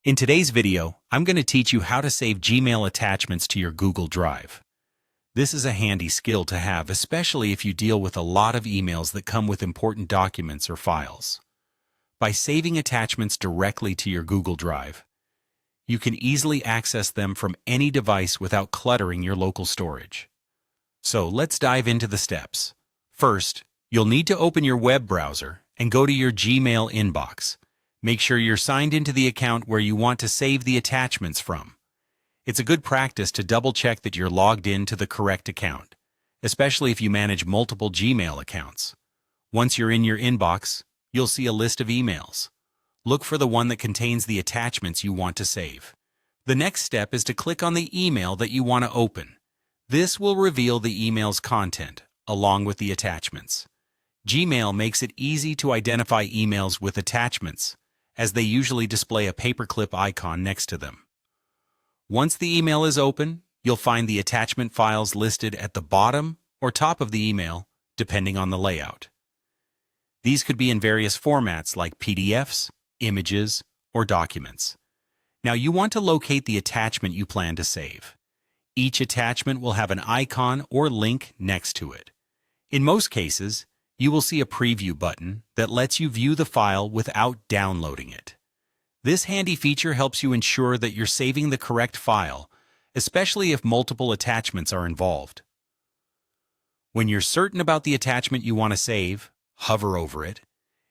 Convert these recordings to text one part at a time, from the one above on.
In today's video, I'm going to teach you how to save Gmail attachments to your Google Drive. This is a handy skill to have, especially if you deal with a lot of emails that come with important documents or files. By saving attachments directly to your Google Drive, you can easily access them from any device without cluttering your local storage. So let's dive into the steps. First, you'll need to open your web browser and go to your Gmail inbox. Make sure you're signed into the account where you want to save the attachments from. It's a good practice to double-check that you're logged in to the correct account, especially if you manage multiple Gmail accounts. Once you're in your inbox, you'll see a list of emails. Look for the one that contains the attachments you want to save. The next step is to click on the email that you want to open. This will reveal the email's content, along with the attachments. Gmail makes it easy to identify emails with attachments, as they usually display a paperclip icon next to them. Once the email is open, you'll find the attachment files listed at the bottom or top of the email, depending on the layout. These could be in various formats like PDFs, images, or documents. Now you want to locate the attachment you plan to save. Each attachment will have an icon or link next to it. In most cases, you will see a preview button that lets you view the file without downloading it. This handy feature helps you ensure that you're saving the correct file, especially if multiple attachments are involved. When you're certain about the attachment you want to save, hover over it,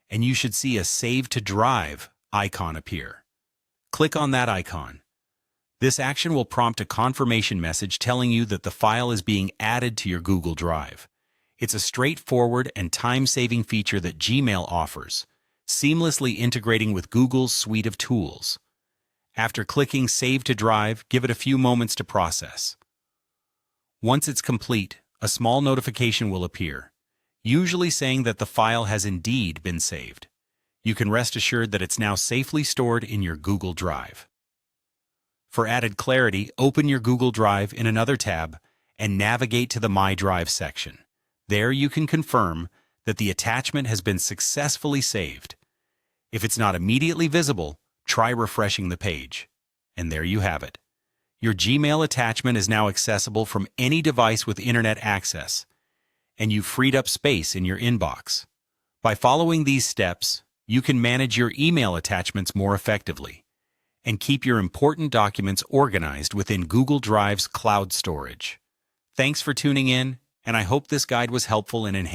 and you should see a Save to Drive icon appear. Click on that icon. This action will prompt a confirmation message telling you that the file is being added to your Google Drive. It's a straightforward and time-saving feature that Gmail offers, seamlessly integrating with Google's suite of tools. After clicking Save to Drive, give it a few moments to process. Once it's complete, a small notification will appear, usually saying that the file has indeed been saved. You can rest assured that it's now safely stored in your Google Drive. For added clarity, open your Google Drive in another tab and navigate to the My Drive section. There you can confirm that the attachment has been successfully saved. If it's not immediately visible, try refreshing the page. And there you have it. Your Gmail attachment is now accessible from any device with internet access, and you've freed up space in your inbox. By following these steps, you can manage your email attachments more effectively and keep your important documents organized within Google Drive's cloud storage. Thanks for tuning in, and I hope this guide was helpful in enhancing